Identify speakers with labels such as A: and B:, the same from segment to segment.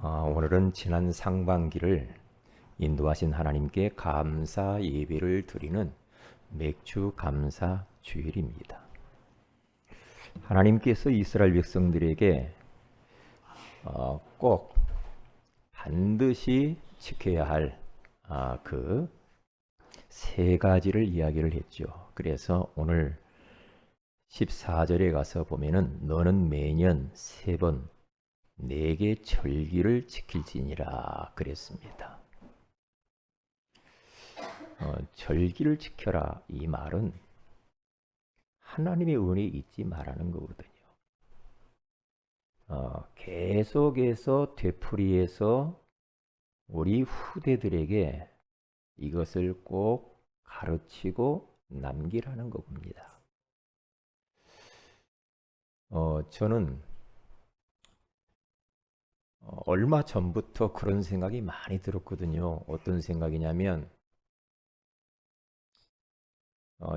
A: 오늘은 지난 상반기를 인도하신 하나님께 감사 예배를 드리는 맥주 감사 주일입니다. 하나님께서 이스라엘 백성들에게 꼭 반드시 지켜야 할 그 세 가지를 이야기를 했죠. 그래서 오늘 14절에 가서 보면은 너는 매년 세 번 내게 절기를 지킬지니라 그랬습니다. 절기를 지켜라 이 말은 하나님의 은혜 잊지 말라는 거거든요. 계속해서 되풀이해서 우리 후대들에게 이것을 꼭 가르치고 남기라는 겁니다. 저는 얼마 전부터 그런 생각이 많이 들었거든요. 어떤 생각이냐면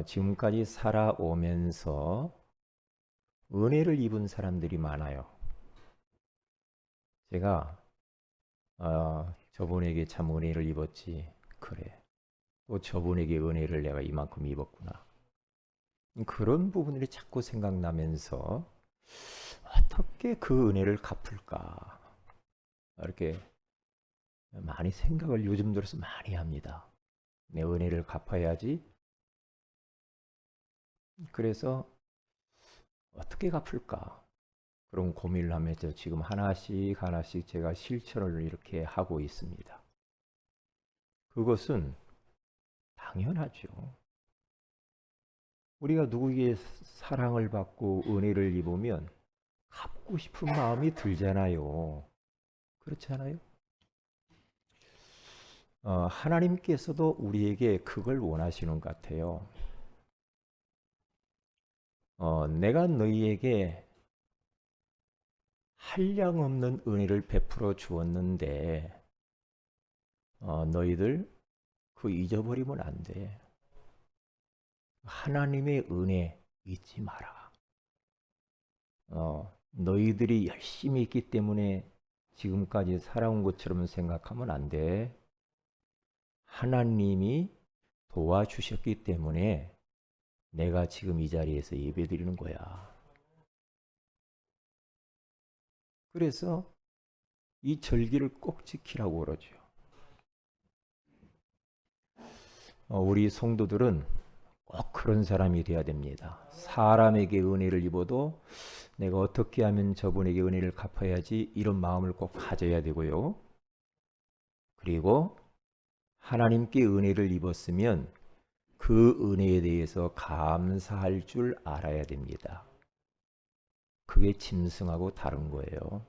A: 지금까지 살아오면서 은혜를 입은 사람들이 많아요. 제가 저분에게 참 은혜를 입었지. 그래. 또 저분에게 은혜를 내가 이만큼 입었구나. 그런 부분들이 자꾸 생각나면서 어떻게 그 은혜를 갚을까? 이렇게 많이 생각을 요즘 들어서 많이 합니다. 내 은혜를 갚아야지. 그래서 어떻게 갚을까? 그런 고민을 하면서 지금 하나씩 제가 실천을 이렇게 하고 있습니다. 그것은 당연하죠. 우리가 누구에게 사랑을 받고 은혜를 입으면 갚고 싶은 마음이 들잖아요. 그렇지 않아요? 하나님께서도 우리에게 그걸 원하시는 것 같아요. 내가 너희에게 한량없는 은혜를 베풀어 주었는데 너희들 그거 잊어버리면 안 돼. 하나님의 은혜 잊지 마라. 너희들이 열심히 했기 때문에 지금까지 살아온 것처럼 생각하면 안 돼. 하나님이 도와주셨기 때문에 내가 지금 이 자리에서 예배드리는 거야. 그래서 이 절기를 꼭 지키라고 그러죠. 우리 성도들은 꼭 그런 사람이 되어야 됩니다. 사람에게 은혜를 입어도 내가 어떻게 하면 저분에게 은혜를 갚아야지 이런 마음을 꼭 가져야 되고요. 그리고 하나님께 은혜를 입었으면 그 은혜에 대해서 감사할 줄 알아야 됩니다. 그게 짐승하고 다른 거예요.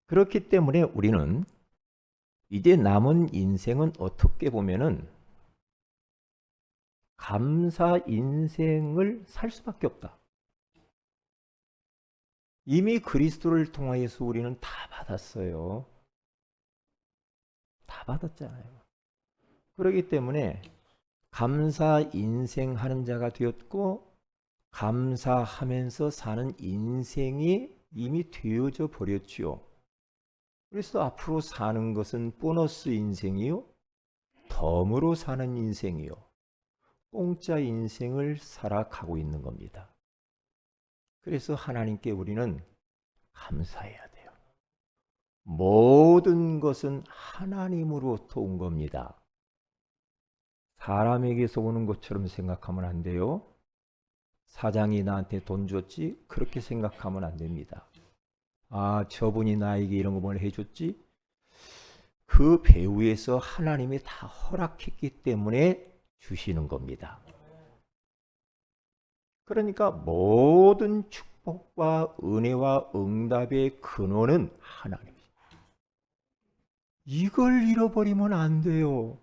A: 그렇기 때문에 우리는 이제 남은 인생은 어떻게 보면은 감사 인생을 살 수밖에 없다. 이미 그리스도를 통하여서 우리는 다 받았어요. 다 받았잖아요. 그렇기 때문에 감사 인생 하는 자가 되었고 감사하면서 사는 인생이 이미 되어져 버렸지요. 그래서 앞으로 사는 것은 보너스 인생이요, 덤으로 사는 인생이요, 공짜 인생을 살아가고 있는 겁니다. 그래서 하나님께 우리는 감사해야 돼요. 모든 것은 하나님으로부터 온 겁니다. 사람에게서 오는 것처럼 생각하면 안 돼요. 사장이 나한테 돈 줬지? 그렇게 생각하면 안 됩니다. 저분이 나에게 이런 거 뭘 해줬지? 그 배후에서 하나님이 다 허락했기 때문에 주시는 겁니다. 그러니까 모든 축복과 은혜와 응답의 근원은 하나님입니다. 이걸 잃어버리면 안 돼요.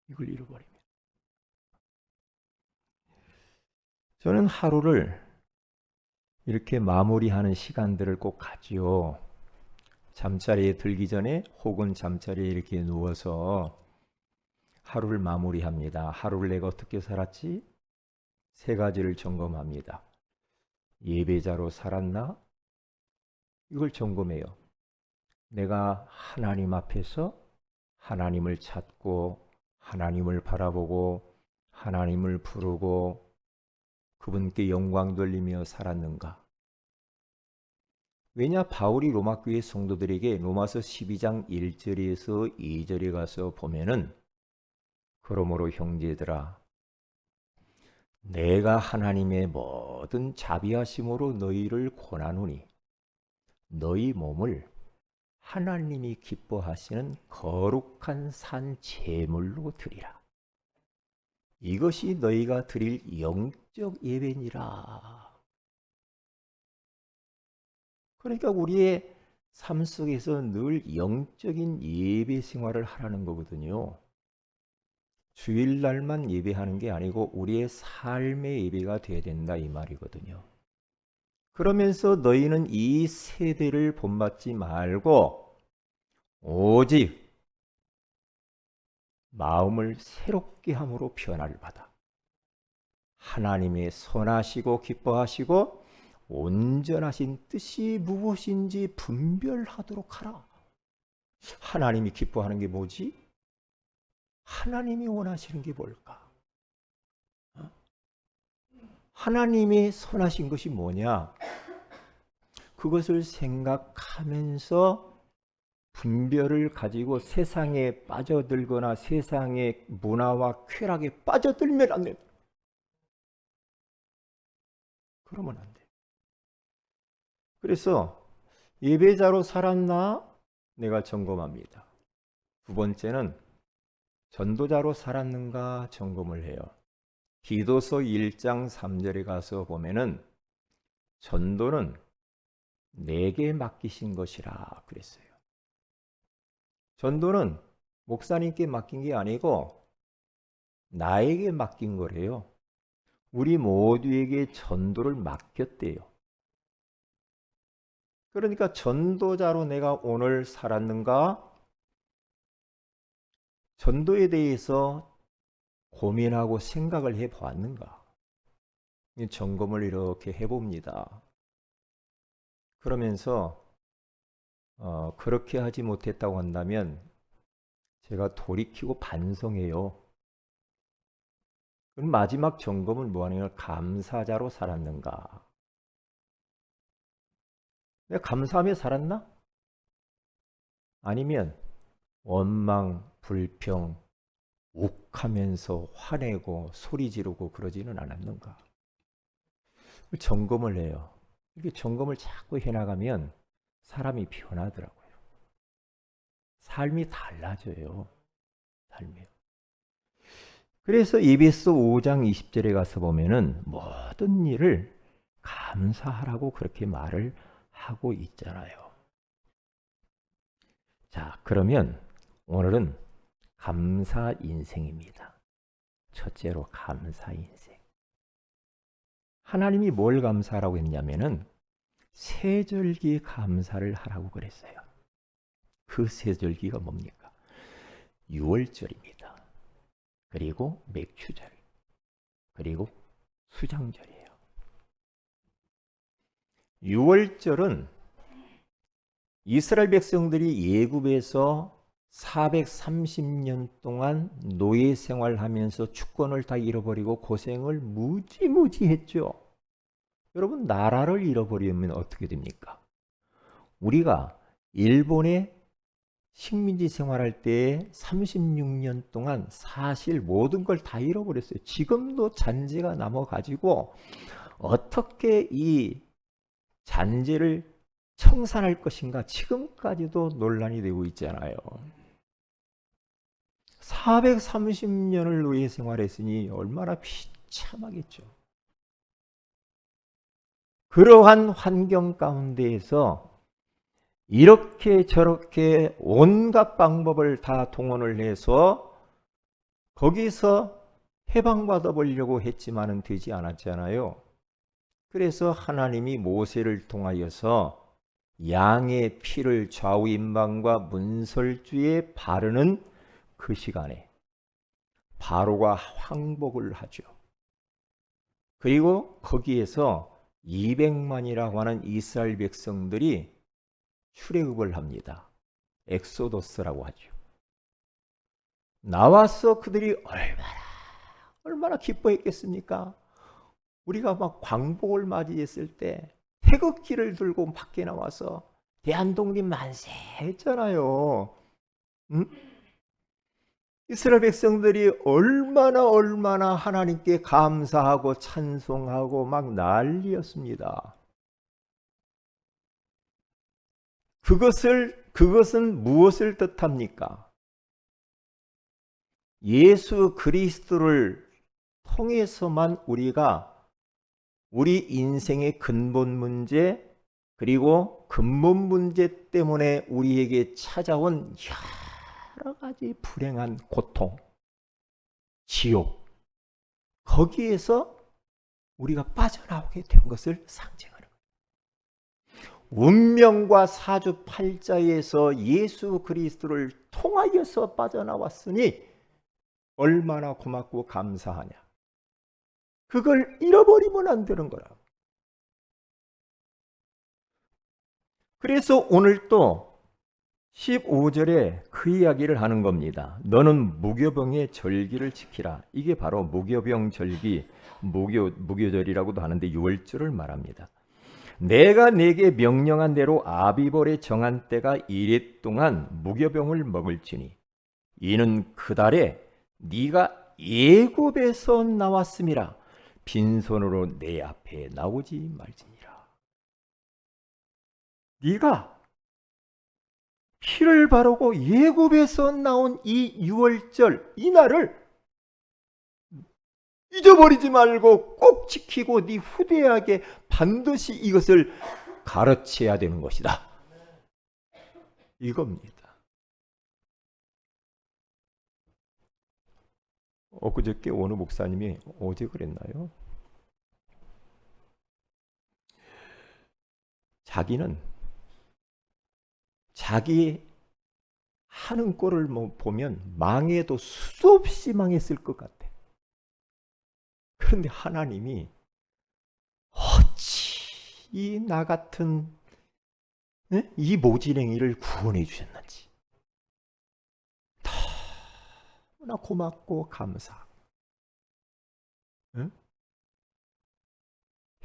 A: 이걸 잃어버리면. 저는 하루를 이렇게 마무리하는 시간들을 꼭 가지요. 잠자리에 들기 전에 혹은 잠자리에 이렇게 누워서 하루를 마무리합니다. 하루를 내가 어떻게 살았지? 세 가지를 점검합니다. 예배자로 살았나? 이걸 점검해요. 내가 하나님 앞에서 하나님을 찾고 하나님을 바라보고 하나님을 부르고 그분께 영광 돌리며 살았는가? 왜냐? 바울이 로마 교회 성도들에게 로마서 12장 1절에서 2절에 가서 보면은 그러므로 형제들아 내가 하나님의 모든 자비하심으로 너희를 권하노니 너희 몸을 하나님이 기뻐하시는 거룩한 산 제물로 드리라. 이것이 너희가 드릴 영적 예배니라. 그러니까 우리의 삶 속에서 늘 영적인 예배 생활을 하라는 거거든요. 주일날만 예배하는 게 아니고 우리의 삶의 예배가 돼야 된다 이 말이거든요. 그러면서 너희는 이 세대를 본받지 말고 오직 마음을 새롭게 함으로 변화를 받아 하나님의 선하시고 기뻐하시고 온전하신 뜻이 무엇인지 분별하도록 하라. 하나님이 기뻐하는 게 뭐지? 하나님이 원하시는 게 뭘까? 하나님이 선하신 것이 뭐냐? 그것을 생각하면서 분별을 가지고 세상에 빠져들거나 세상의 문화와 쾌락에 빠져들면 안 돼. 그러면 안 돼. 그래서 예배자로 살았나? 내가 점검합니다. 두 번째는 전도자로 살았는가 점검을 해요. 디도서 1장 3절에 가서 보면은 전도는 내게 맡기신 것이라 그랬어요. 전도는 목사님께 맡긴 게 아니고 나에게 맡긴 거래요. 우리 모두에게 전도를 맡겼대요. 그러니까 전도자로 내가 오늘 살았는가? 전도에 대해서 고민하고 생각을 해보았는가? 점검을 이렇게 해봅니다. 그러면서 그렇게 하지 못했다고 한다면 제가 돌이키고 반성해요. 그럼 마지막 점검은 뭐하냐면 감사자로 살았는가? 내가 감사하며 살았나? 아니면 원망, 불평, 욱하면서 화내고 소리 지르고 그러지는 않았는가? 점검을 해요. 이렇게 점검을 자꾸 해나가면 사람이 변하더라고요. 삶이 달라져요. 삶이요. 그래서 에베소 5장 20절에 가서 보면은 모든 일을 감사하라고 그렇게 말을 하고 있잖아요. 자, 그러면 오늘은 감사 인생입니다. 첫째로 감사 인생. 하나님이 뭘 감사하라고 했냐면은 세절기 감사를 하라고 그랬어요. 그 세절기가 뭡니까? 유월절입니다. 그리고 맥추절, 그리고 수장절이에요. 유월절은 이스라엘 백성들이 예굽에서 430년 동안 노예 생활하면서 주권을 다 잃어버리고 고생을 무지무지 했죠. 여러분, 나라를 잃어버리면 어떻게 됩니까? 우리가 일본에 식민지 생활할 때 36년 동안 사실 모든 걸 다 잃어버렸어요. 지금도 잔재가 남아가지고 어떻게 이 잔재를 청산할 것인가 지금까지도 논란이 되고 있잖아요. 430년을 노예 생활했으니 얼마나 비참하겠죠. 그러한 환경 가운데에서 이렇게 저렇게 온갖 방법을 다 동원을 해서 거기서 해방받아 보려고 했지만은 되지 않았잖아요. 그래서 하나님이 모세를 통하여서 양의 피를 좌우임방과 문설주에 바르는 그 시간에 바로가 항복을 하죠. 그리고 거기에서 200만이라고 하는 이스라엘 백성들이 출애굽을 합니다. 엑소더스라고 하죠. 나와서 그들이 얼마나 기뻐했겠습니까? 우리가 막 광복을 맞이했을 때 태극기를 들고 밖에 나와서 대한독립 만세 했잖아요. 응? 이스라엘 백성들이 얼마나 하나님께 감사하고 찬송하고 막 난리였습니다. 그것은 무엇을 뜻합니까? 예수 그리스도를 통해서만 우리가 우리 인생의 근본 문제 그리고 근본 문제 때문에 우리에게 찾아온 여러 가지 불행한 고통, 지옥, 거기에서 우리가 빠져나오게 된 것을 상징하는 거예요. 운명과 사주팔자에서 예수 그리스도를 통하여서 빠져나왔으니 얼마나 고맙고 감사하냐. 그걸 잃어버리면 안 되는 거라. 그래서 오늘 또 15절에 그 이야기를 하는 겁니다. 너는 무교병의 절기를 지키라. 이게 바로 무교병 절기, 무교절이라고도 하는데 6월절을 말합니다. 내가 내게 명령한 대로 아비벌의 정한 때가 이래 동안 무교병을 먹을지니 이는 그 달에 네가 애굽에서 나왔음이라. 빈손으로 내 앞에 나오지 말지니라. 네가 피를 바르고 애굽에서 나온 이 6월절 이 날을 잊어버리지 말고 꼭 지키고 네 후대에게 반드시 이것을 가르쳐야 되는 것이다. 이겁니다. 엊그저께 어느 목사님이 어제 그랬나요? 자기는 자기 하는 꼴을 보면 망해도 수도 없이 망했을 것 같아. 그런데 하나님이 어찌 이 나 같은 이 모지랭이를 구원해 주셨는지 너무나 고맙고 감사하고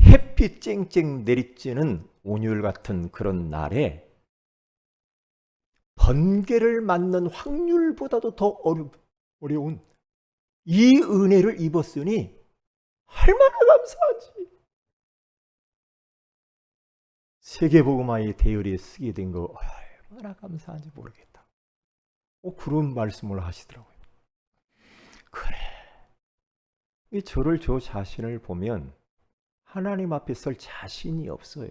A: 햇빛 쨍쨍 내리쬐는 온율 같은 그런 날에 번개를 맞는 확률보다도 더 어려운 이 은혜를 입었으니 얼마나 감사하지. 세계복음화의 대열에 쓰게 된 거 얼마나 감사한지 모르겠다. 그런 말씀을 하시더라고요. 그래. 저를 저 자신을 보면 하나님 앞에 설 자신이 없어요.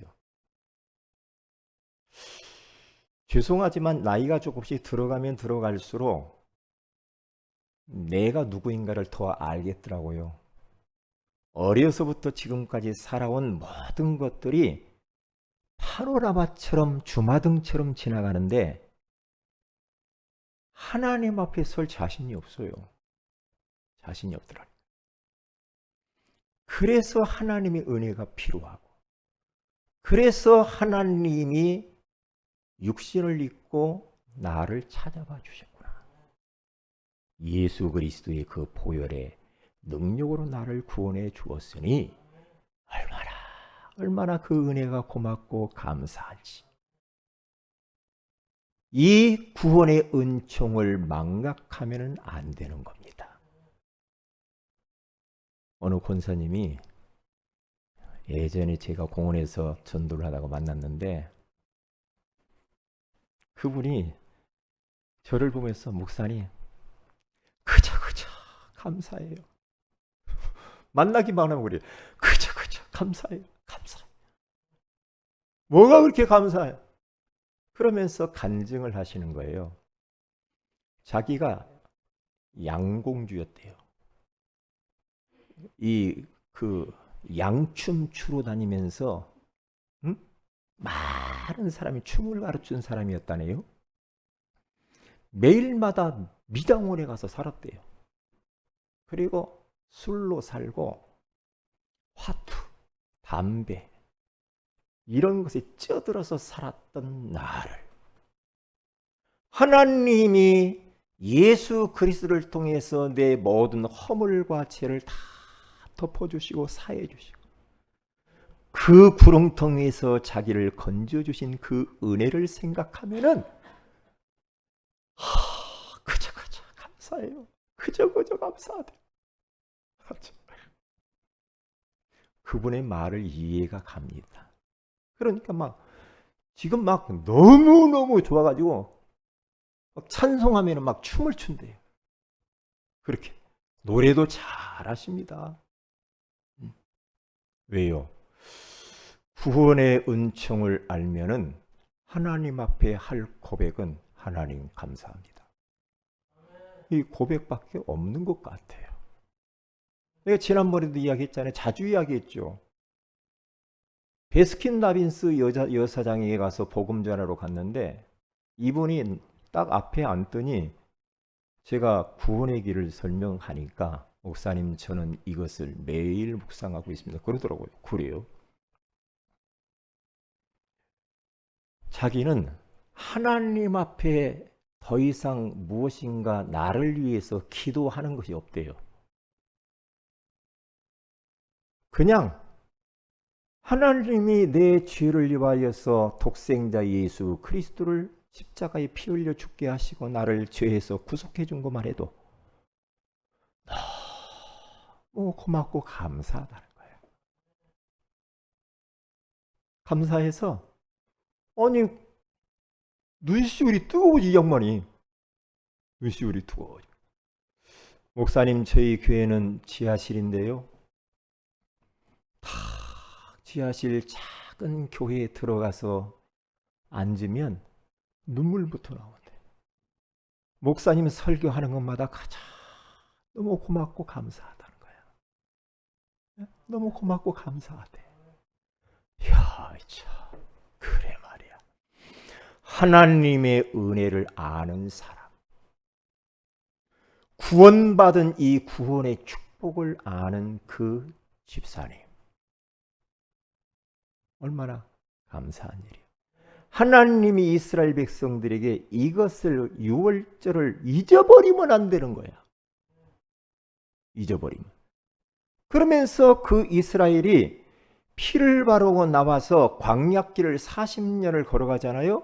A: 죄송하지만 나이가 조금씩 들어가면 들어갈수록 내가 누구인가를 더 알겠더라고요. 어려서부터 지금까지 살아온 모든 것들이 파노라마처럼 주마등처럼 지나가는데 하나님 앞에 설 자신이 없어요. 자신이 없더라고요. 그래서 하나님의 은혜가 필요하고 그래서 하나님이 육신을 입고 나를 찾아봐 주셨구나. 예수 그리스도의 그 보혈의 능력으로 나를 구원해 주었으니 얼마나 그 은혜가 고맙고 감사한지. 이 구원의 은총을 망각하면 안 되는 겁니다. 어느 권사님이 예전에 제가 공원에서 전도를 하다가 만났는데 그분이 저를 보면서 목사님 그저 감사해요. 만나기만 하면 그래요. 그저 감사해요. 뭐가 그렇게 감사해요? 그러면서 간증을 하시는 거예요. 자기가 양공주였대요. 양춤 추러 다니면서 많은 사람이 춤을 가르치는 사람이었다네요. 매일마다 미당원에 가서 살았대요. 그리고 술로 살고 화투, 담배, 이런 것에 쪄들어서 살았던 나를 하나님이 예수 그리스도를 통해서 내 모든 허물과 죄를 다 덮어주시고 사해주시고 그 구렁텅이에서 자기를 건져주신 그 은혜를 생각하면은 그저 감사해요. 그저 감사하대. 그분의 말을 이해가 갑니다. 그러니까 지금 너무너무 좋아가지고 찬송하면 춤을 춘대요. 그렇게 노래도 잘하십니다. 왜요? 구원의 은총을 알면은 하나님 앞에 할 고백은 하나님 감사합니다. 이 고백밖에 없는 것 같아요. 내가 지난번에도 이야기했잖아요. 자주 이야기했죠. 베스킨라빈스 여사장에게 가서 복음 전하러 갔는데 이분이 딱 앞에 앉더니 제가 구원의 길을 설명하니까 목사님 저는 이것을 매일 묵상하고 있습니다. 그러더라고요. 그래요? 자기는 하나님 앞에 더 이상 무엇인가 나를 위해서 기도하는 것이 없대요. 그냥 하나님이 내 죄를 위하여서 독생자 예수 그리스도를 십자가에 피 흘려 죽게 하시고 나를 죄에서 구속해 준 것만 해도 너무 고맙고 감사하다는 거예요. 감사해서 아니 눈시울이 뜨거워지 이 양반이. 눈시울이 뜨거워져. 목사님 저희 교회는 지하실인데요. 지하실 작은 교회에 들어가서 앉으면 눈물부터 나온대. 목사님 설교하는 것마다 가장 너무 고맙고 감사하다는 거야. 너무 고맙고 감사하대. 이야, 참 그래 말이야. 하나님의 은혜를 아는 사람, 구원받은 이 구원의 축복을 아는 그 집사님, 얼마나 감사한 일이에요. 하나님이 이스라엘 백성들에게 이것을 유월절을 잊어버리면 안 되는 거야. 잊어버리면. 그러면서 그 이스라엘이 피를 바르고 나와서 광야길을 40년을 걸어가잖아요.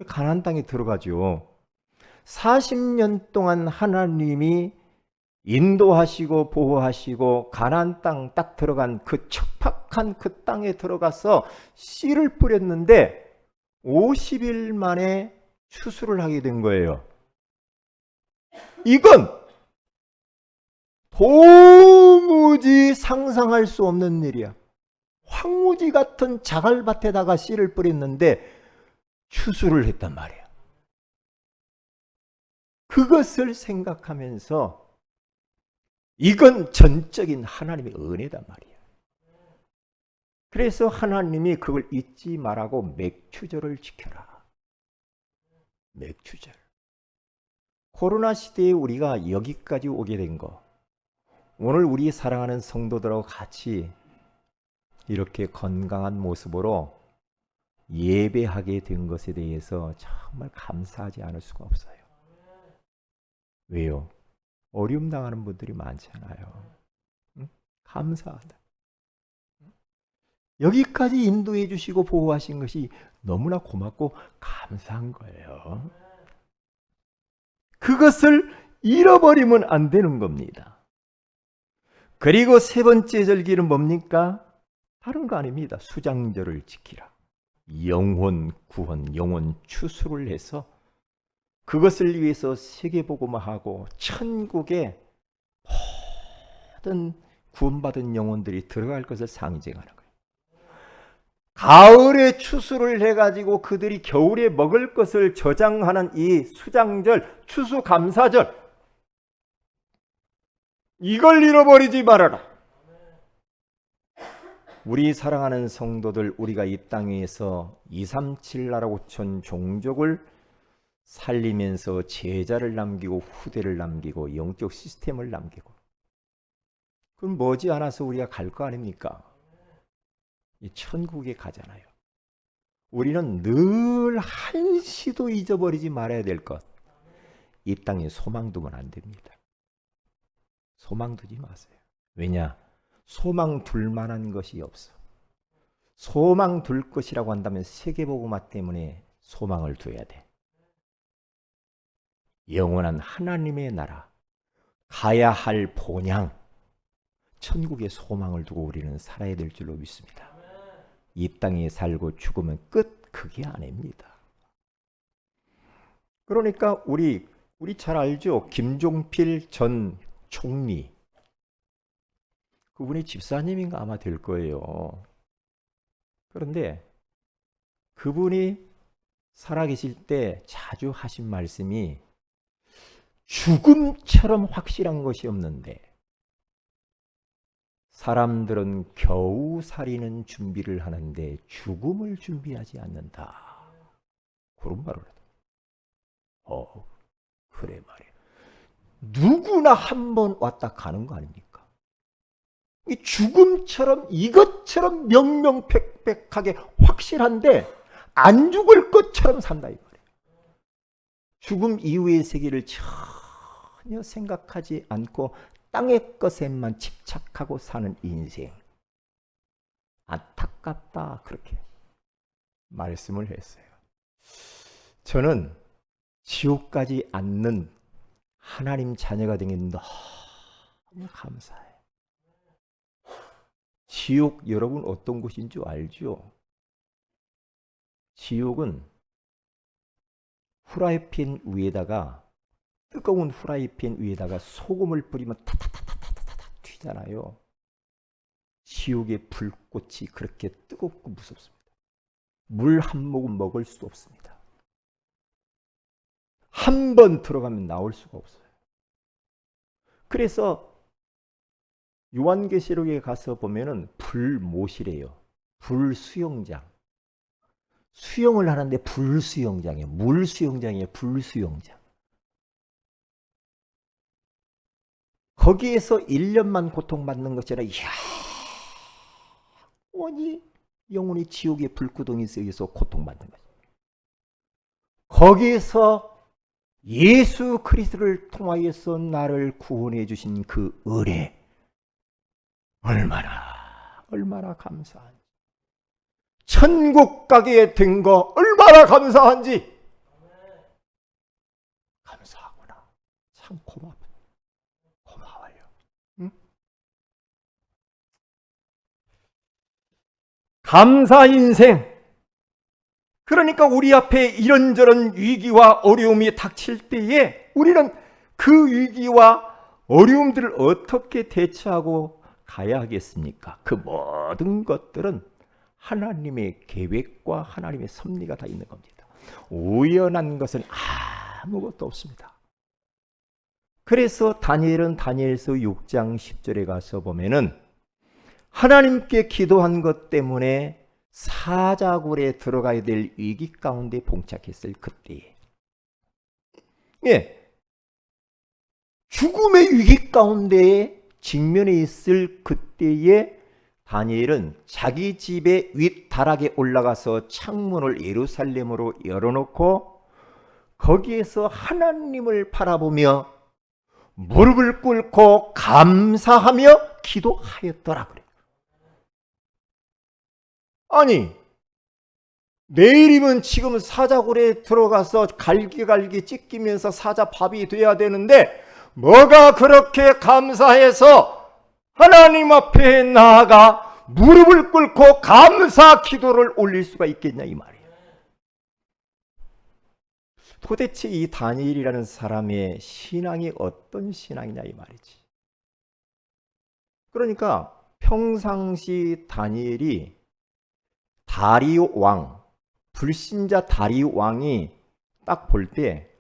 A: 가나안 땅에 들어가죠. 40년 동안 하나님이 인도하시고 보호하시고 가나안 땅 딱 들어간 그 척박한 그 땅에 들어가서 씨를 뿌렸는데 50일 만에 추수를 하게 된 거예요. 이건 도무지 상상할 수 없는 일이야. 황무지 같은 자갈밭에다가 씨를 뿌렸는데 추수를 했단 말이야. 그것을 생각하면서 이건 전적인 하나님의 은혜단 말이야. 그래서 하나님이 그걸 잊지 말라고 맥추절을 지켜라. 맥추절. 코로나 시대에 우리가 여기까지 오게 된 거, 오늘 우리 사랑하는 성도들하고 같이 이렇게 건강한 모습으로 예배하게 된 것에 대해서 정말 감사하지 않을 수가 없어요. 왜요? 어려움 당하는 분들이 많잖아요. 응? 감사하다. 여기까지 인도해 주시고 보호하신 것이 너무나 고맙고 감사한 거예요. 그것을 잃어버리면 안 되는 겁니다. 그리고 세 번째 절기는 뭡니까? 다른 거 아닙니다. 수장절을 지키라. 영혼 구원, 영혼 추수를 해서 그것을 위해서 세계복음화하고 천국에 모든 구원받은 영혼들이 들어갈 것을 상징하는 거예요. 가을에 추수를 해가지고 그들이 겨울에 먹을 것을 저장하는 이 수장절, 추수감사절, 이걸 잃어버리지 말아라. 우리 사랑하는 성도들, 우리가 이 땅에서 237 나라 5천 종족을 살리면서 제자를 남기고 후대를 남기고 영적 시스템을 남기고, 그럼 머지않아서 우리가 갈 거 아닙니까? 이 천국에 가잖아요. 우리는 늘 한시도 잊어버리지 말아야 될 것. 이 땅에 소망 두면 안 됩니다. 소망 두지 마세요. 왜냐? 소망 둘 만한 것이 없어. 소망 둘 것이라고 한다면 세계복음화 때문에 소망을 둬야 돼. 영원한 하나님의 나라, 가야 할 본향, 천국의 소망을 두고 우리는 살아야 될 줄로 믿습니다. 이 땅에 살고 죽으면 끝, 그게 아닙니다. 그러니까 우리 잘 알죠? 김종필 전 총리, 그분이 집사님인가 아마 될 거예요. 그런데 그분이 살아계실 때 자주 하신 말씀이 죽음처럼 확실한 것이 없는데 사람들은 겨우 살이는 준비를 하는데 죽음을 준비하지 않는다. 그런 말을 해요. 그래 말이야. 누구나 한 번 왔다 가는 거 아닙니까? 이 죽음처럼 이것처럼 명명백백하게 확실한데 안 죽을 것처럼 산다 이 말이에요. 죽음 이후의 세계를 전혀 생각하지 않고 땅의 것에만 집착하고 사는 인생. 안타깝다 그렇게 말씀을 했어요. 저는 지옥 가지 않는 하나님 자녀가 된 게 너무 감사해요. 지옥 여러분 어떤 곳인 줄 알죠? 지옥은 후라이팬 위에다가 뜨거운 후라이팬 위에다가 소금을 뿌리면 타타타타타타타 튀잖아요. 지옥의 불꽃이 그렇게 뜨겁고 무섭습니다. 물 한 모금 먹을 수 없습니다. 한 번 들어가면 나올 수가 없어요. 그래서 요한계시록에 가서 보면은 불모시래요. 불수영장. 수영을 하는데 불수영장이에요. 물수영장이에요. 불수영장. 거기에서 1년만 고통받는 것이 아니라 영원히 지옥의 불구덩이 속에서 고통받는 거예요. 거기에서 예수 그리스도를 통하여서 나를 구원해 주신 그 은혜 얼마나 감사한지. 천국 가게 된 거 얼마나 감사한지. 감사하구나. 참 고마워요. 응? 감사 인생. 그러니까 우리 앞에 이런저런 위기와 어려움이 닥칠 때에 우리는 그 위기와 어려움들을 어떻게 대처하고 가야 하겠습니까? 그 모든 것들은 하나님의 계획과 하나님의 섭리가 다 있는 겁니다. 우연한 것은 아무것도 없습니다. 그래서 다니엘은 다니엘서 6장 10절에 가서 보면은 하나님께 기도한 것 때문에 사자굴에 들어가야 될 위기 가운데 봉착했을 그때에, 죽음의 위기 가운데 직면해 있을 그때에 다니엘은 자기 집의 윗다락에 올라가서 창문을 예루살렘으로 열어놓고 거기에서 하나님을 바라보며 무릎을 꿇고 감사하며 기도하였더라 그래요. 아니, 내일이면 지금 사자굴에 들어가서 갈기갈기 찢기면서 사자밥이 돼야 되는데 뭐가 그렇게 감사해서 하나님 앞에 나아가 무릎을 꿇고 감사 기도를 올릴 수가 있겠냐 이 말이에요. 도대체 이 다니엘이라는 사람의 신앙이 어떤 신앙이냐 이 말이지. 그러니까 평상시 다니엘이 다리오 왕, 불신자 다리오 왕이 딱 볼 때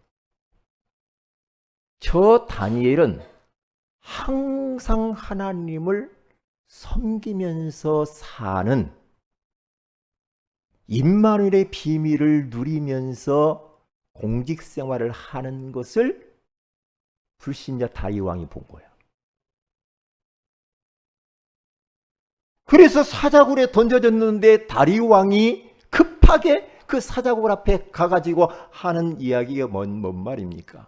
A: 저 다니엘은 항상 하나님을 섬기면서 사는 임마누엘의 비밀을 누리면서 공직 생활을 하는 것을 불신자 다리오 왕이 본 거예요. 그래서 사자굴에 던져졌는데 다리 왕이 급하게 그 사자굴 앞에 가가지고 하는 이야기가 뭔 말입니까?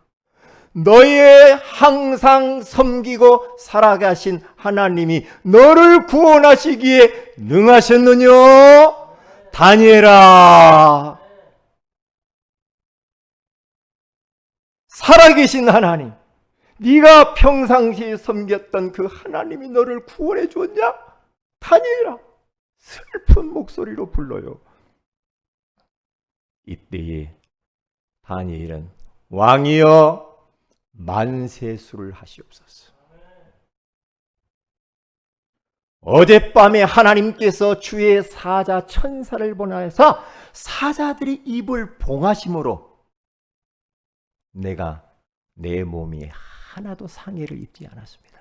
A: 너의 항상 섬기고 살아가신 하나님이 너를 구원하시기에 능하셨느냐? 다니엘아, 살아계신 하나님, 네가 평상시에 섬겼던 그 하나님이 너를 구원해 주었냐? 다니엘아, 슬픈 목소리로 불러요. 이때에 다니엘은 왕이여 만세수를 하시옵소서. 어젯밤에 하나님께서 주의 사자 천사를 보내사 사자들이 입을 봉하심으로 내가 내 몸이 하나도 상해를 입지 않았습니다.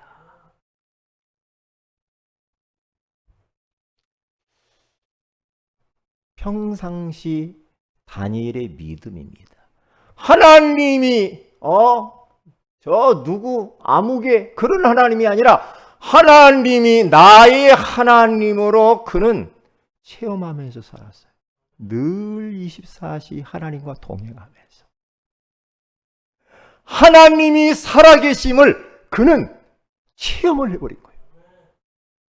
A: 평상시 다니엘의 믿음입니다. 하나님이 저 누구 아무개 그런 하나님이 아니라 하나님이 나의 하나님으로 그는 체험하면서 살았어요. 늘 24시 하나님과 동행하면서 하나님이 살아계심을 그는 체험을 해버린 거예요.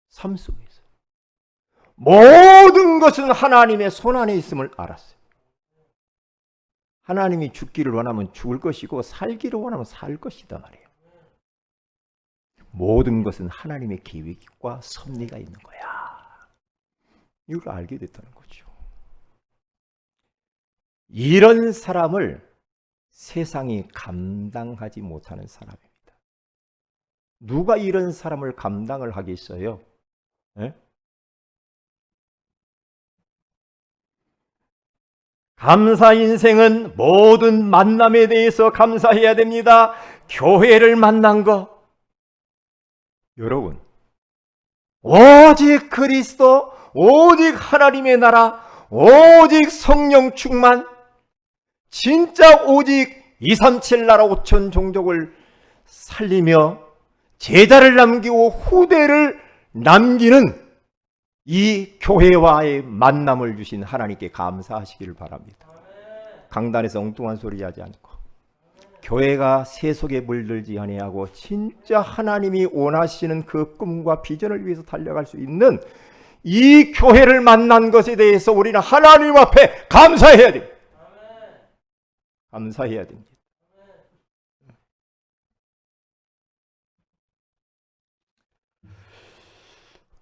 A: 삶 속에서 모든 것은 하나님의 손안에 있음을 알았어요. 하나님이 죽기를 원하면 죽을 것이고 살기를 원하면 살 것이다 말이에요. 모든 것은 하나님의 계획과 섭리가 있는 거야. 이걸 알게 됐다는 거죠. 이런 사람을 세상이 감당하지 못하는 사람입니다. 누가 이런 사람을 감당을 하겠어요? 에? 감사 인생은 모든 만남에 대해서 감사해야 됩니다. 교회를 만난 거, 여러분, 오직 그리스도, 오직 하나님의 나라, 오직 성령 충만, 진짜 오직 237 나라 5천 종족을 살리며 제자를 남기고 후대를 남기는 이 교회와의 만남을 주신 하나님께 감사하시기를 바랍니다. 강단에서 엉뚱한 소리 하지 않고 교회가 세속에 물들지 아니하고 진짜 하나님이 원하시는 그 꿈과 비전을 위해서 달려갈 수 있는 이 교회를 만난 것에 대해서 우리는 하나님 앞에 감사해야 됩니다. 감사해야 됩니다.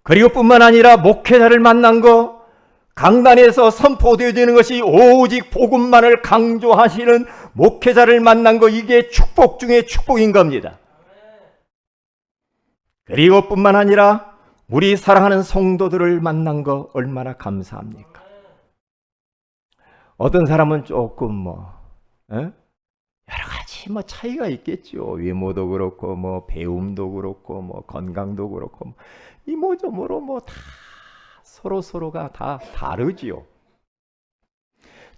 A: 그리고 뿐만 아니라 목회자를 만난 거, 강단에서 선포되어지는 것이 오직 복음만을 강조하시는 목회자를 만난 거, 이게 축복 중에 축복인 겁니다. 그리고 뿐만 아니라 우리 사랑하는 성도들을 만난 거 얼마나 감사합니까? 어떤 사람은 조금 여러 가지 차이가 있겠죠. 외모도 그렇고 배움도 그렇고 건강도 그렇고 이모저모로 다 서로가 다 다르지요.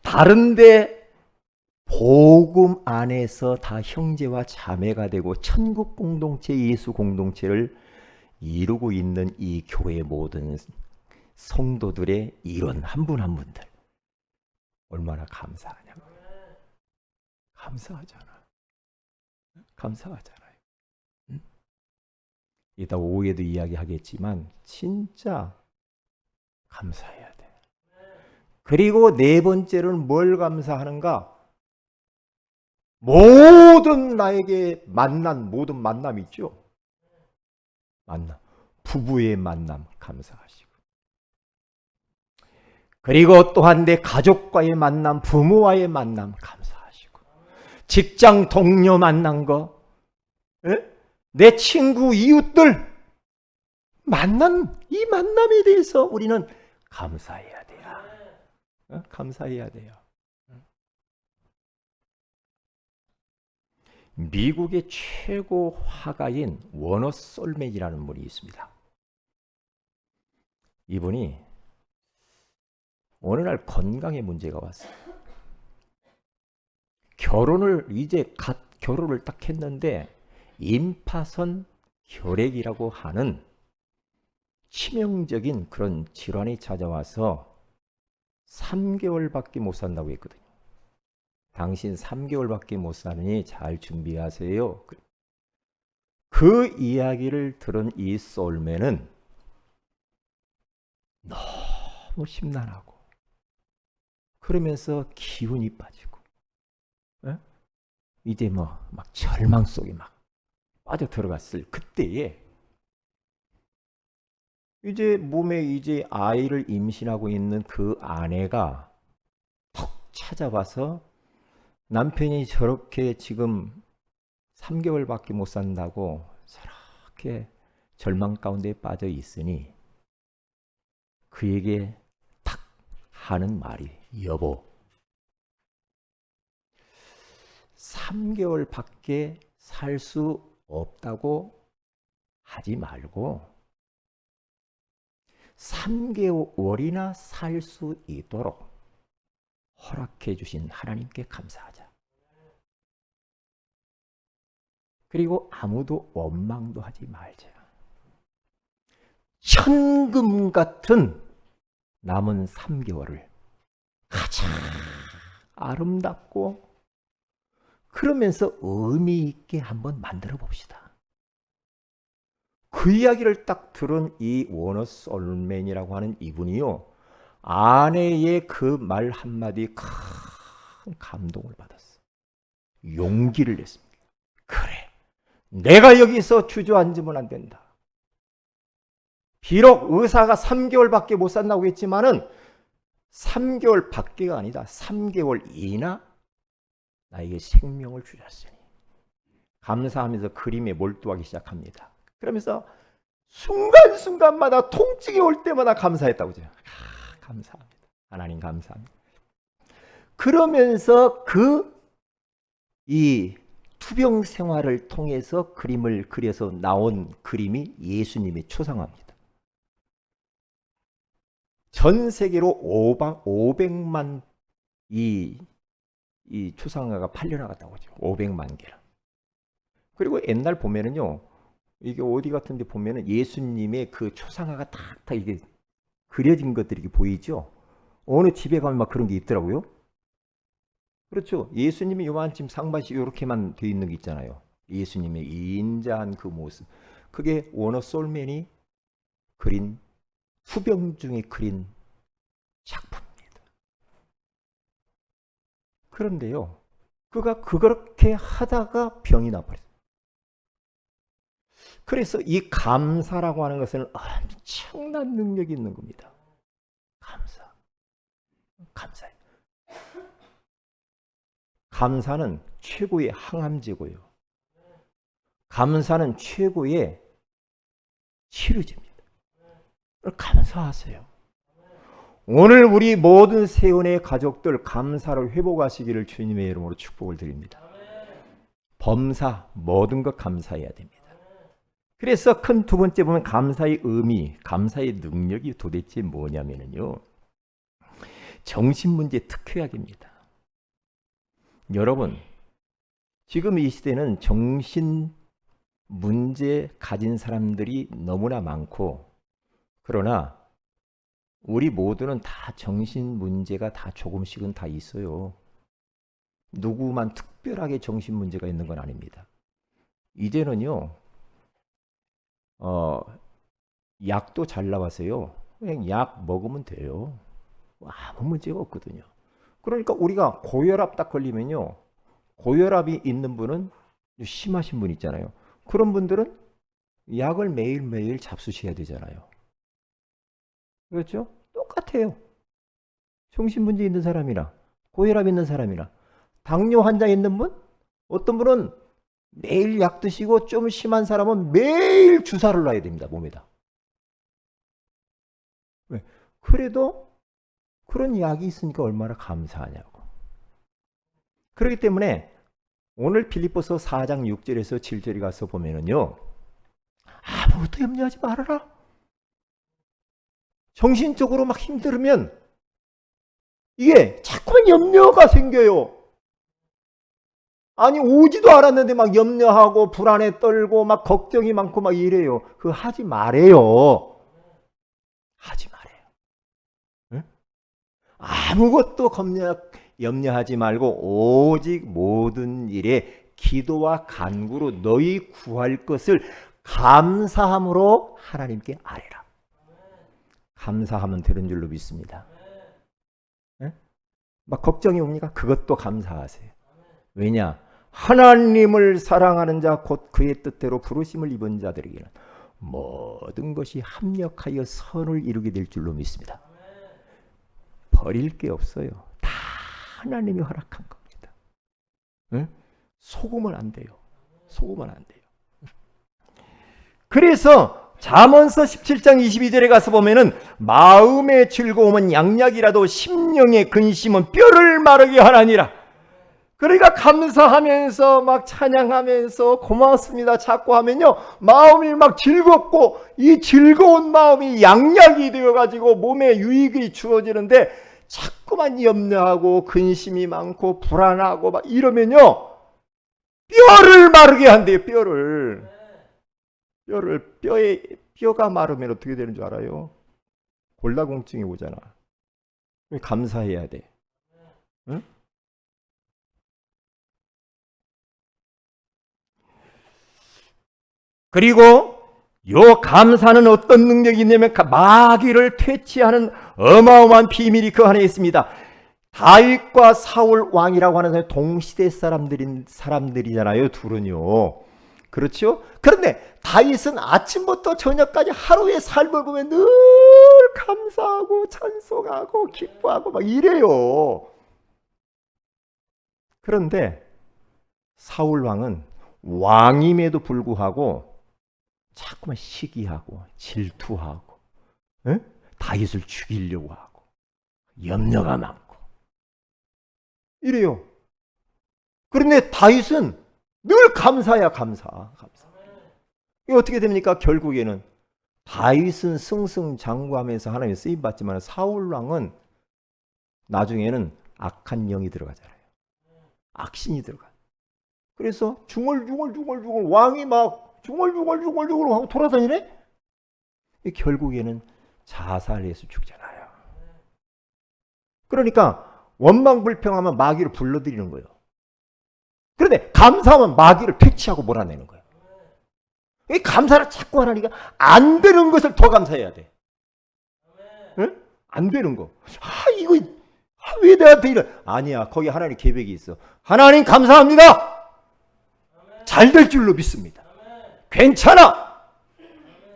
A: 다른데 복음 안에서 다 형제와 자매가 되고 천국 공동체, 예수 공동체를 이루고 있는 이 교회 모든 성도들의 이런 한 분 한 분들 얼마나 감사하냐고. 감사하잖아요. 응? 이따 오후에도 이야기하겠지만 진짜 감사해야 돼. 그리고 네 번째로는 뭘 감사하는가? 모든 나에게 만난 모든 만남 있죠. 만남, 부부의 만남 감사하시고, 그리고 또한 내 가족과의 만남, 부모와의 만남 감사하시고, 직장 동료 만난 거, 내 친구, 이웃들 만난 이 만남에 대해서 우리는 감사해야 돼요. 감사해야 돼요. 미국의 최고 화가인 워너 솔맨이라는 분이 있습니다. 이분이 어느 날 건강에 문제가 왔어요. 결혼을 딱 했는데 임파선 혈액이라고 하는 치명적인 그런 질환이 찾아와서 3개월밖에 못 산다고 했거든요. 당신 3개월밖에 못 사느니 잘 준비하세요. 그 이야기를 들은 이 소울맨은 너무 심란하고 그러면서 기운이 빠지고 이제 막 절망 속에 막 빠져 들어갔을 그때에 이제 몸에 이제 아이를 임신하고 있는 그 아내가 톡 찾아와서 남편이 저렇게 지금 3개월밖에 못 산다고 저렇게 절망 가운데 빠져 있으니 그에게 탁 하는 말이 여보 3개월밖에 살 수 없다고 하지 말고 3개월이나 살 수 있도록 허락해 주신 하나님께 감사하자. 그리고 아무도 원망도 하지 말자. 천금 같은 남은 3개월을 가장 아름답고 그러면서 의미 있게 한번 만들어 봅시다. 그 이야기를 딱 들은 이 워너 솔맨이라고 하는 이분이요. 아내의 그 말 한마디에 큰 감동을 받았어요. 용기를 냈습니다. 그래, 내가 여기서 주저앉으면 안 된다. 비록 의사가 3개월밖에 못 산다고 했지만은 3개월 밖에가 아니다. 3개월 이나 나에게 생명을 주셨으니 감사하면서 그림에 몰두하기 시작합니다. 그러면서 순간순간마다 통증이 올 때마다 감사했다고 해요. 감사합니다. 하나님 감사합니다. 그러면서 이 투병 생활을 통해서 그림을 그려서 나온 그림이 예수님의 초상화입니다. 전 세계로 500만 이 초상화가 팔려나갔다고 하죠. 500만 개라. 그리고 옛날 보면은요, 이게 어디 같은데 보면은 예수님의 그 초상화가 탁탁 이게 그려진 것들이 보이죠? 어느 집에 가면 막 그런 게 있더라고요. 그렇죠. 예수님이 요만큼 상반시 이렇게만 돼 있는 게 있잖아요. 예수님의 인자한 그 모습. 그게 워너 솔맨이 그린 투병 중에 그린 작품입니다. 그런데요, 그가 그렇게 하다가 병이 나버렸어요. 그래서 이 감사라고 하는 것은 엄청난 능력이 있는 겁니다. 감사해요. 감사는 최고의 항암제고요. 감사는 최고의 치료제입니다. 감사하세요. 오늘 우리 모든 세운의 가족들 감사를 회복하시기를 주님의 이름으로 축복을 드립니다. 범사 모든 것 감사해야 됩니다. 그래서 큰 두 번째 보면 감사의 의미, 감사의 능력이 도대체 뭐냐면요. 정신문제 특효약입니다. 여러분, 지금 이 시대는 정신 문제 가진 사람들이 너무나 많고, 그러나 우리 모두는 다 정신 문제가 다 조금씩은 다 있어요. 누구만 특별하게 정신 문제가 있는 건 아닙니다. 이제는요, 약도 잘 나와서요. 그냥 약 먹으면 돼요. 아무 문제가 없거든요. 그러니까 우리가 고혈압 딱 걸리면요. 고혈압이 있는 분은 심하신 분 있잖아요. 그런 분들은 약을 매일매일 잡수셔야 되잖아요. 그렇죠? 똑같아요. 정신문제 있는 사람이나 고혈압 있는 사람이나 당뇨 환자 있는 분, 어떤 분은 매일 약 드시고 좀 심한 사람은 매일 주사를 놔야 됩니다. 몸에다. 왜? 그래도 그런 약이 있으니까 얼마나 감사하냐고. 그렇기 때문에 오늘 빌립보서 4장 6절에서 7절에 가서 보면은요. 아무것도 염려하지 말아라. 정신적으로 막 힘들으면 이게 자꾸만 염려가 생겨요. 아니 오지도 않았는데 막 염려하고 불안에 떨고 막 걱정이 많고 막 이래요. 그거 하지 말아요. 하지 말아요. 응? 아무것도 염려하지 말고 오직 모든 일에 기도와 간구로 너희 구할 것을 감사함으로 하나님께 아뢰라. 감사하면 되는 줄로 믿습니다. 응? 막 걱정이 옵니까? 그것도 감사하세요. 왜냐? 하나님을 사랑하는 자 곧 그의 뜻대로 부르심을 입은 자들에게는 모든 것이 합력하여 선을 이루게 될 줄로 믿습니다. 버릴 게 없어요. 다 하나님이 허락한 겁니다. 응? 속으면 안 돼요. 속으면 안 돼요. 그래서 잠언서 17장 22절에 가서 보면은 마음의 즐거움은 양약이라도 심령의 근심은 뼈를 마르게 하나니라. 그러니까 감사하면서 막 찬양하면서 고맙습니다 자꾸 하면요 마음이 막 즐겁고 이 즐거운 마음이 양약이 되어가지고 몸에 유익이 주어지는데 자꾸만 염려하고 근심이 많고 불안하고 막 이러면요 뼈를 마르게 한대요. 뼈가 마르면 어떻게 되는 줄 알아요? 골다공증이 오잖아. 감사해야 돼. 응? 그리고 요 감사는 어떤 능력이 있냐면 마귀를 퇴치하는 어마어마한 비밀이 그 안에 있습니다. 다윗과 사울 왕이라고 하는 동시대 사람들이잖아요. 둘은요. 그렇죠? 그런데 다윗은 아침부터 저녁까지 하루의 삶을 보면 늘 감사하고 찬송하고 기뻐하고 막 이래요. 그런데 사울 왕은 왕임에도 불구하고 자꾸만 시기하고 질투하고 다윗을 죽이려고 하고 염려가 많고 이래요. 그런데 다윗은 늘 감사야 감사. 이게 어떻게 됩니까? 결국에는 다윗은 승승장구하면서 하나님의 쓰임받지만 사울 왕은 나중에는 악한 영이 들어가잖아요. 악신이 들어가. 그래서 중얼중얼 왕이 막 중얼중얼 하고 돌아다니네? 결국에는 자살해서 죽잖아요. 그러니까 원망불평하면 마귀를 불러들이는 거예요. 그런데 감사하면 마귀를 퇴치하고 몰아내는 거예요. 이 감사를 자꾸 하라니까 안 되는 것을 더 감사해야 돼. 응? 안 되는 거. 이거 왜 내한테 이래? 아니야. 거기 하나님 계획이 있어. 하나님 감사합니다. 잘 될 줄로 믿습니다. 괜찮아.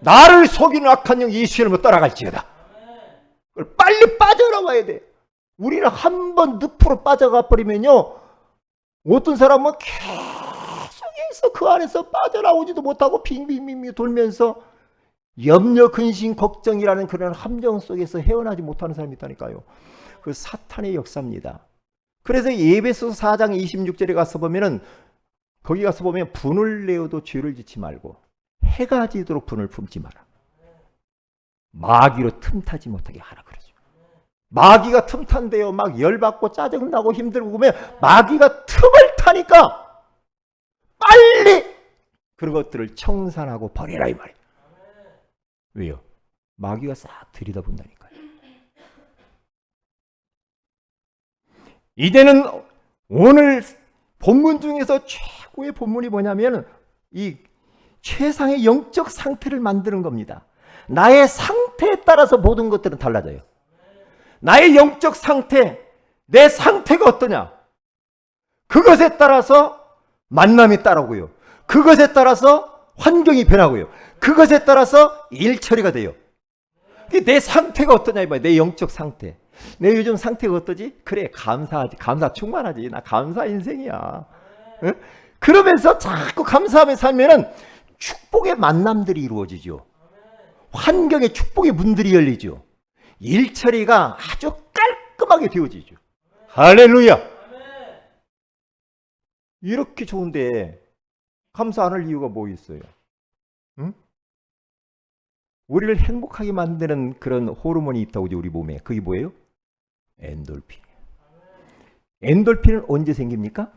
A: 나를 속이는 악한 영 예수님을 따라갈지어다. 빨리 빠져나와야 돼. 우리는 한 번 늪으로 빠져가 버리면요. 어떤 사람은 계속해서 그 안에서 빠져나오지도 못하고 빙빙빙 돌면서 염려, 근심, 걱정이라는 그런 함정 속에서 헤어나지 못하는 사람이 있다니까요. 그 사탄의 역사입니다. 그래서 에베소서 4장 26절에 가서 보면은 거기 가서 보면 분을 내어도 죄를 짓지 말고 해가 지도록 분을 품지 마라. 마귀로 틈타지 못하게 하라 그러죠. 마귀가 틈탄대요. 막 열받고 짜증나고 힘들고 보면 마귀가 틈을 타니까 빨리 그런 것들을 청산하고 버리라 이 말이에요. 왜요? 마귀가 싹 들이다본다니까요. 이제는 오늘 본문 중에서 최고의 본문이 뭐냐면 이 최상의 영적 상태를 만드는 겁니다. 나의 상태에 따라서 모든 것들은 달라져요. 나의 영적 상태, 내 상태가 어떠냐? 그것에 따라서 만남이 따라오고요. 그것에 따라서 환경이 변하고요. 그것에 따라서 일 처리가 돼요. 내 상태가 어떠냐 이봐요. 내 영적 상태. 내 요즘 상태가 어떠지? 그래 감사하지. 감사 충만하지. 나 감사 인생이야. 응? 그러면서 자꾸 감사하며 살면은 축복의 만남들이 이루어지죠. 환경의 축복의 문들이 열리죠. 일처리가 아주 깔끔하게 되어지죠. 할렐루야. 이렇게 좋은데 감사 안 할 이유가 뭐 있어요? 응? 우리를 행복하게 만드는 그런 호르몬이 있다고 우리 몸에. 그게 뭐예요? 엔돌핀. 엔돌핀은 언제 생깁니까?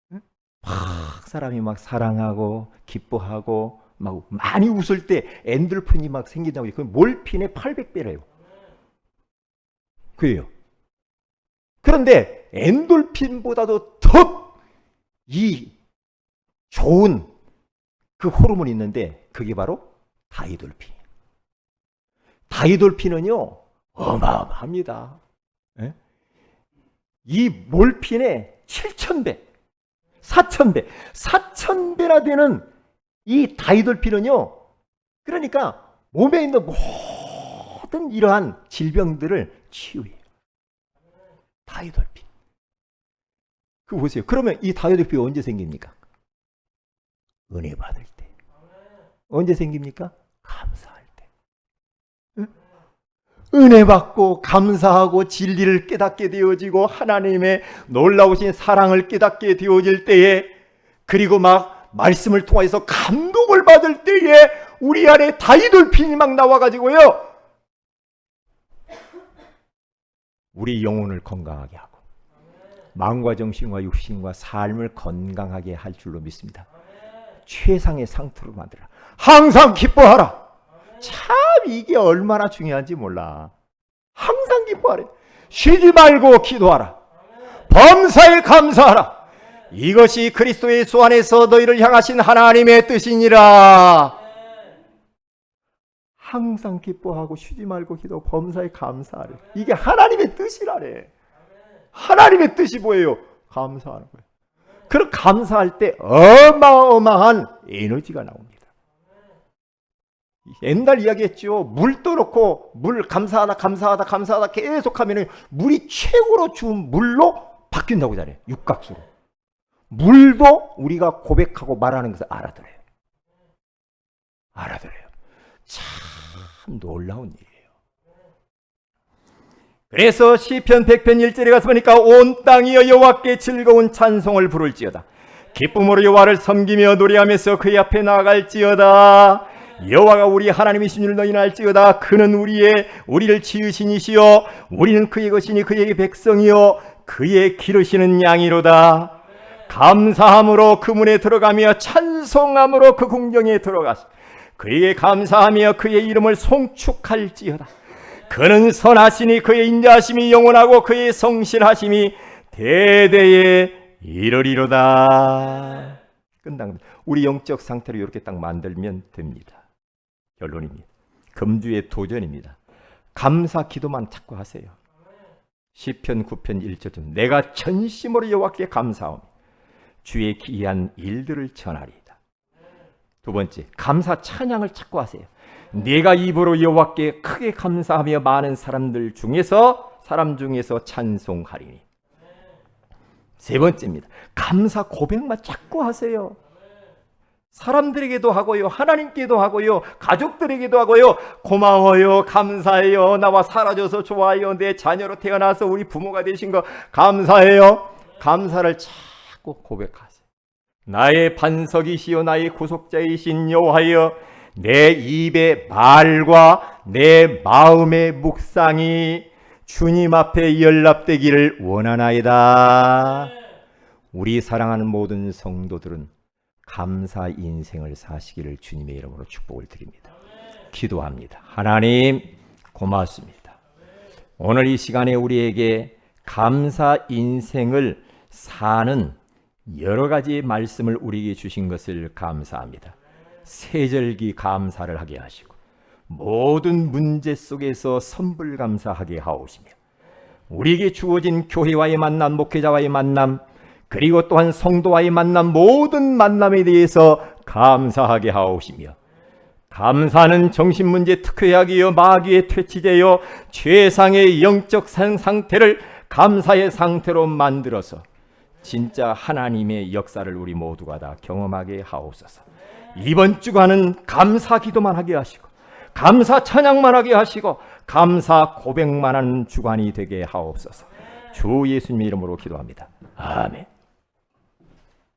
A: 막 사람이 막 사랑하고 기뻐하고 막 많이 웃을 때 엔돌핀이 막 생긴다고. 그 몰핀의 800배래요. 그래요. 그런데 엔돌핀보다도 더 이 좋은 그 호르몬이 있는데 그게 바로 다이돌핀. 다이돌핀은요 어마어마합니다. 예? 이 몰핀의 7,000배, 4,000배, 4,000배나 되는 이 다이돌핀은요, 그러니까 몸에 있는 모든 이러한 질병들을 치유해요. 다이돌핀. 그거 보세요. 그러면 이 다이돌핀이 언제 생깁니까? 은혜 받을 때. 언제 생깁니까? 감사할 때. 응? 은혜 받고 감사하고 진리를 깨닫게 되어지고 하나님의 놀라우신 사랑을 깨닫게 되어질 때에, 그리고 막 말씀을 통해서 감동을 받을 때에 우리 안에 다이돌핀이 막 나와가지고요, 우리 영혼을 건강하게 하고 마음과 정신과 육신과 삶을 건강하게 할 줄로 믿습니다. 최상의 상태로 만들라. 항상 기뻐하라. 참 이게 얼마나 중요한지 몰라. 항상 기뻐하래. 쉬지 말고 기도하라. 범사에 감사하라. 이것이 그리스도 예수 안에서 너희를 향하신 하나님의 뜻이니라. 항상 기뻐하고 쉬지 말고 기도, 범사에 감사하래. 이게 하나님의 뜻이라래. 하나님의 뜻이 뭐예요? 감사하는 거예요. 그럼 감사할 때 어마어마한 에너지가 나옵니다. 옛날 이야기했죠. 물도 넣고 물 감사하다 계속하면 물이 최고로 좋은 물로 바뀐다고 하잖아요. 육각수로. 물도 우리가 고백하고 말하는 것을 알아들어요. 참 놀라운 일이에요. 그래서 시편 100편 1절에 가서 보니까 온 땅이여 여호와께 즐거운 찬송을 부를지어다. 기쁨으로 여호와를 섬기며 노래하면서 그의 앞에 나아갈지어다. 여호와가 우리 하나님이신 줄 너희는 알지어다. 그는 우리를 지으신 이시여 우리는 그의 것이니 그의 백성이여 그의 기르시는 양이로다. 감사함으로 그 문에 들어가며 찬송함으로 그 궁정에 들어가서 그에게 감사하며 그의 이름을 송축할지어다. 그는 선하시니 그의 인자하심이 영원하고 그의 성실하심이 대대에 이르리로다. 끝납니다. 우리 영적 상태로 이렇게 딱 만들면 됩니다. 결론입니다. 금주의 도전입니다. 감사 기도만 자꾸 하세요. 시편 9편 1절 내가 전심으로 여호와께 감사하며 주의 기이한 일들을 전하리이다. 두 번째, 감사 찬양을 자꾸 하세요. 내가 입으로 여호와께 크게 감사하며 많은 사람 중에서 찬송하리니. 세 번째입니다. 감사 고백만 자꾸 하세요. 사람들에게도 하고요, 하나님께도 하고요, 가족들에게도 하고요. 고마워요, 감사해요, 나와 살아줘서 좋아요, 내 자녀로 태어나서 우리 부모가 되신 거 감사해요. 감사를 자꾸 고백하세요. 나의 반석이시여 나의 구속자이신 여호와여, 내 입의 말과 내 마음의 묵상이 주님 앞에 연락되기를 원하나이다. 우리 사랑하는 모든 성도들은 감사 인생을 사시기를 주님의 이름으로 축복을 드립니다. 기도합니다. 하나님 고맙습니다. 오늘 이 시간에 우리에게 감사 인생을 사는 여러 가지 말씀을 우리에게 주신 것을 감사합니다. 세절기 감사를 하게 하시고 모든 문제 속에서 선불감사하게 하옵시며 우리에게 주어진 교회와의 만남, 목회자와의 만남, 그리고 또한 성도와의 만남, 모든 만남에 대해서 감사하게 하옵시며 감사는 정신문제 특효약이요 마귀의 퇴치제요 최상의 영적 상태를 감사의 상태로 만들어서 진짜 하나님의 역사를 우리 모두가 다 경험하게 하옵소서. 이번 주간은 감사 기도만 하게 하시고 감사 찬양만 하게 하시고 감사 고백만 하는 주간이 되게 하옵소서. 주 예수님의 이름으로 기도합니다. 아멘.